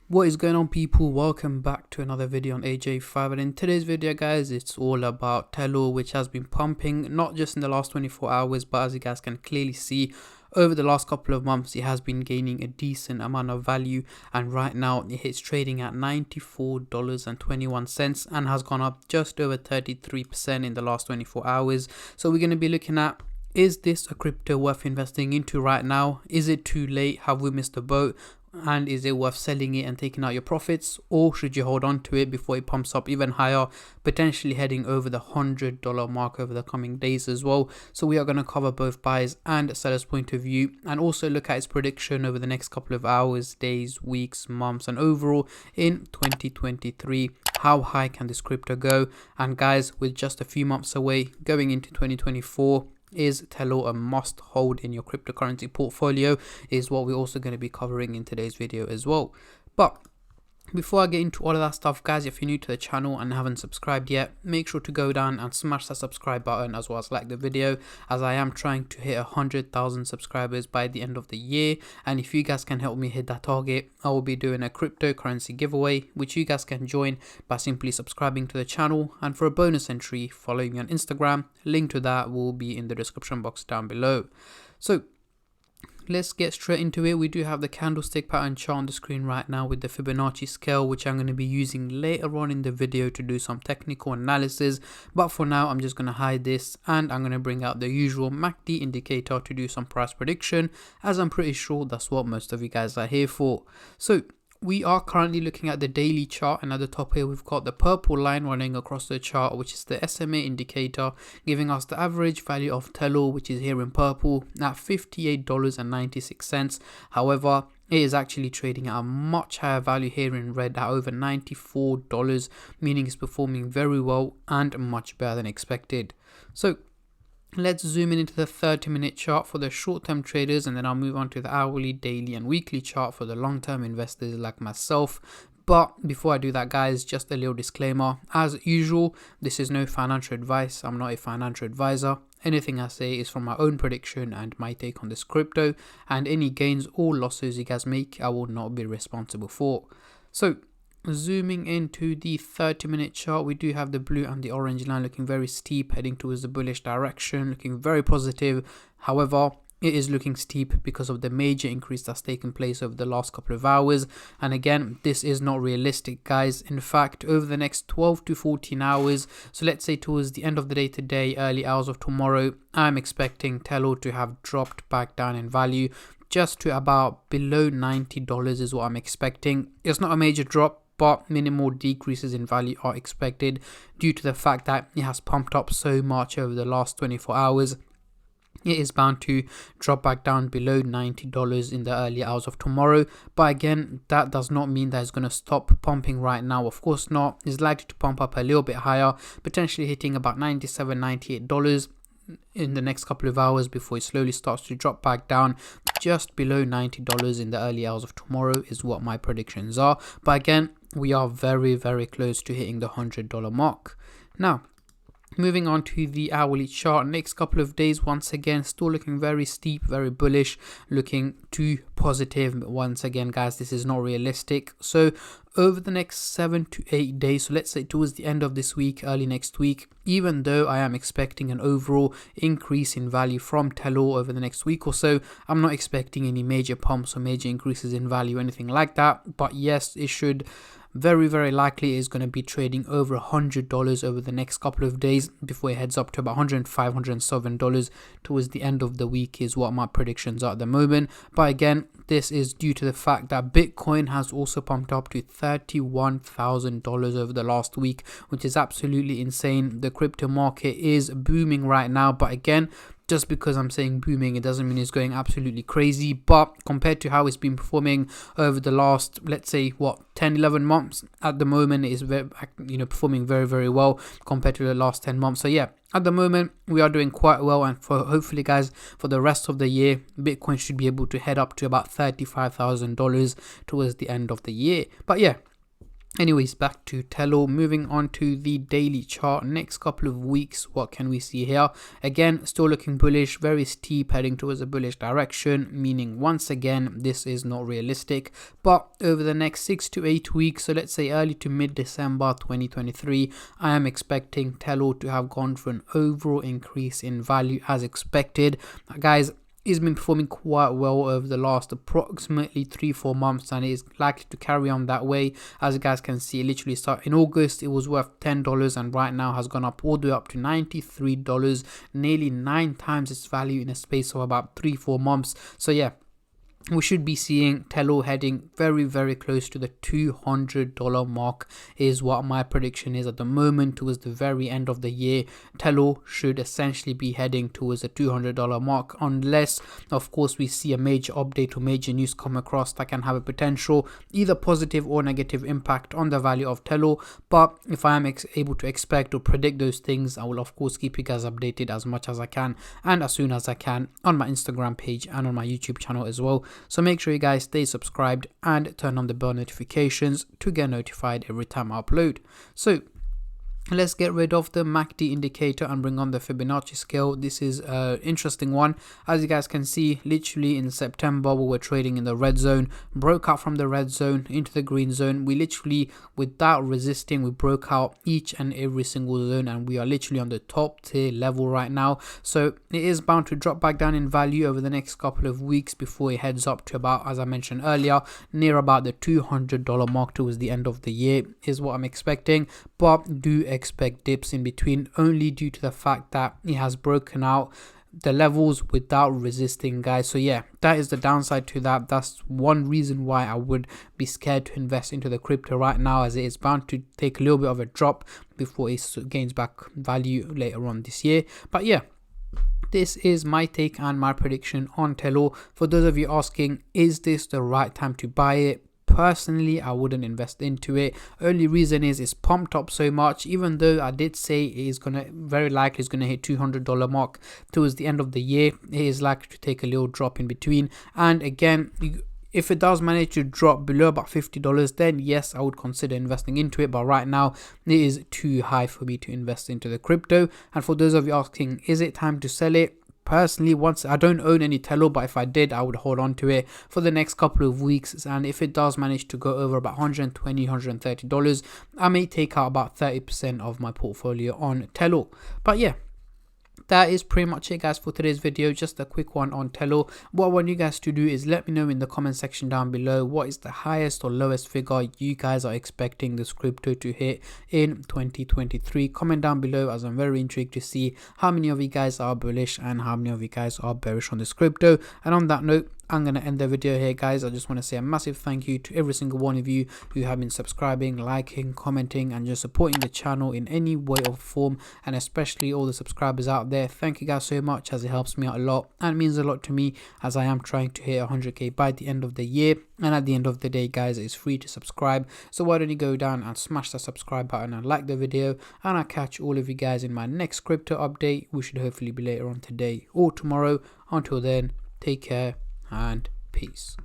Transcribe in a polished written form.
What is going on, people? Welcome back to another video on AJ5, and in today's video guys, it's all about Tellor, which has been pumping not just in the last 24 hours, but as you guys can clearly see, over the last couple of months it has been gaining a decent amount of value, and right now it's trading at $94.21 and has gone up just over 33% in the last 24 hours. So we're going to be looking at, is this a crypto worth investing into right now? Is it too late? Have we missed the boat? And is it worth selling it and taking out your profits, or should you hold on to it before it pumps up even higher, potentially heading over the $100 mark over the coming days as well? So we are going to cover both buyers and sellers point of view, and also look at its prediction over the next couple of hours, days, weeks, months, and overall in 2023. How high can this crypto go? And guys, with just a few months away going into 2024, is Tellor a must hold in your cryptocurrency portfolio, is what we're also going to be covering in today's video as well. But before I get into all of that stuff, guys, if you're new to the channel and haven't subscribed yet, make sure to go down and smash that subscribe button, as well as like the video, as I am trying to hit 100,000 subscribers by the end of the year. And if you guys can help me hit that target, I will be doing a cryptocurrency giveaway, which you guys can join by simply subscribing to the channel. And for a bonus entry, following me on Instagram. Link to that will be in the description box down below. So let's get straight into it. We do have the candlestick pattern chart on the screen right now with the Fibonacci scale, which I'm going to be using later on in the video to do some technical analysis. But for now, I'm just going to hide this, and I'm going to bring out the usual MACD indicator to do some price prediction, as I'm pretty sure that's what most of you guys are here for. So we are currently looking at the daily chart, and at the top here we've got the purple line running across the chart, which is the SMA indicator, giving us the average value of Tellor, which is here in purple at $58.96. However, it is actually trading at a much higher value here in red at over $94, meaning it's performing very well and much better than expected. So let's zoom in into the 30-minute chart for the short-term traders, and then I'll move on to the hourly, daily, and weekly chart for the long-term investors like myself. But before I do that, guys, just a little disclaimer. As usual, this is no financial advice. I'm not a financial advisor. Anything I say is from my own prediction and my take on this crypto, and any gains or losses you guys make, I will not be responsible for. So zooming into the 30-minute chart, we do have the blue and the orange line looking very steep, heading towards the bullish direction, looking very positive. However, it is looking steep because of the major increase that's taken place over the last couple of hours. And again, this is not realistic, guys. In fact, over the next 12 to 14 hours, so let's say towards the end of the day today, early hours of tomorrow, I'm expecting Tellor to have dropped back down in value just to about below $90 is what I'm expecting. It's not a major drop, but minimal decreases in value are expected due to the fact that it has pumped up so much over the last 24 hours. It is bound to drop back down below $90 in the early hours of tomorrow. But again, that does not mean that it's going to stop pumping right now. Of course not. It's likely to pump up a little bit higher, potentially hitting about $97, $98 in the next couple of hours before it slowly starts to drop back down just below $90 in the early hours of tomorrow is what my predictions are. But again, we are very, very close to hitting the $100 mark. Now, moving on to the hourly chart, next couple of days, once again, still looking very steep, very bullish, looking too positive. Once again, guys, this is not realistic. So over the next 7 to 8 days, so let's say towards the end of this week, early next week, even though I am expecting an overall increase in value from Tellor over the next week or so, I'm not expecting any major pumps or major increases in value or anything like that. But yes, it should very, very likely is going to be trading over $100 over the next couple of days before it heads up to about $105, $107 towards the end of the week is what my predictions are at the moment. But again, this is due to the fact that Bitcoin has also pumped up to $31,000 over the last week, which is absolutely insane. The crypto market is booming right now, but again, just because I'm saying booming, it doesn't mean it's going absolutely crazy. But compared to how it's been performing over the last, let's say, 10, 11 months, at the moment it is very, performing very, very well compared to the last 10 months. So yeah, at the moment we are doing quite well, and for hopefully, guys, for the rest of the year, Bitcoin should be able to head up to about $35,000 towards the end of the year. But yeah, Anyways, back to Tellor. Moving on to the daily chart. Next couple of weeks, what can we see here? Again, still looking bullish, very steep, heading towards a bullish direction, meaning once again, this is not realistic. But over the next 6 to 8 weeks, so let's say early to mid-December 2023, I am expecting Tellor to have gone for an overall increase in value as expected. Guys, it's been performing quite well over the last approximately 3-4 months, and it is likely to carry on that way. As you guys can see, it literally started in August, it was worth $10 and right now has gone up all the way up to $93, nearly 9 times its value in a space of about 3-4 months. So yeah, we should be seeing Tellor heading very close to the $200 mark is what my prediction is at the moment. Towards the very end of the year, Tellor should essentially be heading towards the $200 mark, unless of course we see a major update or major news come across that can have a potential either positive or negative impact on the value of Tellor. But if I am able to expect or predict those things, I will of course keep you guys updated as much as I can and as soon as I can on my Instagram page and on my YouTube channel as well. So make sure you guys stay subscribed and turn on the bell notifications to get notified every time I upload. So let's get rid of the MACD indicator and bring on the Fibonacci scale. This is an interesting one. As you guys can see, literally in September we were trading in the red zone, broke out from the red zone into the green zone. We literally, without resisting, we broke out each and every single zone, and we are literally on the top tier level right now. So it is bound to drop back down in value over the next couple of weeks before it heads up to about, as I mentioned earlier, near about the $200 mark towards the end of the year is what I'm expecting. But do expect dips in between, only due to the fact that it has broken out the levels without resisting, guys. So yeah, that is the downside to that. That's one reason why I would be scared to invest into the crypto right now, as it is bound to take a little bit of a drop before it gains back value later on this year. But yeah, this is my take and my prediction on Tellor. For those of you asking, is this the right time to buy it? Personally, I wouldn't invest into it. Only reason is it's pumped up so much, even though I did say it is gonna very likely is gonna hit $200 mark towards the end of the year. It is likely to take a little drop in between, and again, if it does manage to drop below about $50, then yes, I would consider investing into it. But right now, it is too high for me to invest into the crypto. And for those of you asking, is it time to sell it? Personally, once I don't own any Tellor, but if I did, I would hold on to it for the next couple of weeks, and if it does manage to go over about $120-$130, I may take out about 30% of my portfolio on Tellor. But yeah, that is pretty much it, guys, for today's video. Just a quick one on Tellor. What I want you guys to do is let me know in the comment section down below what is the highest or lowest figure you guys are expecting this crypto to hit in 2023. Comment down below, as I'm very intrigued to see how many of you guys are bullish and how many of you guys are bearish on this crypto. And on that note, I'm going to end the video here, guys. I just want to say a massive thank you to every single one of you who have been subscribing, liking, commenting, and just supporting the channel in any way or form, and especially all the subscribers out there. Thank you guys so much, as it helps me out a lot and means a lot to me, as I am trying to hit 100k by the end of the year. And at the end of the day, guys, it's free to subscribe, so why don't you go down and smash the subscribe button and like the video, and I'll catch all of you guys in my next crypto update, which should hopefully be later on today or tomorrow. Until then, take care and peace.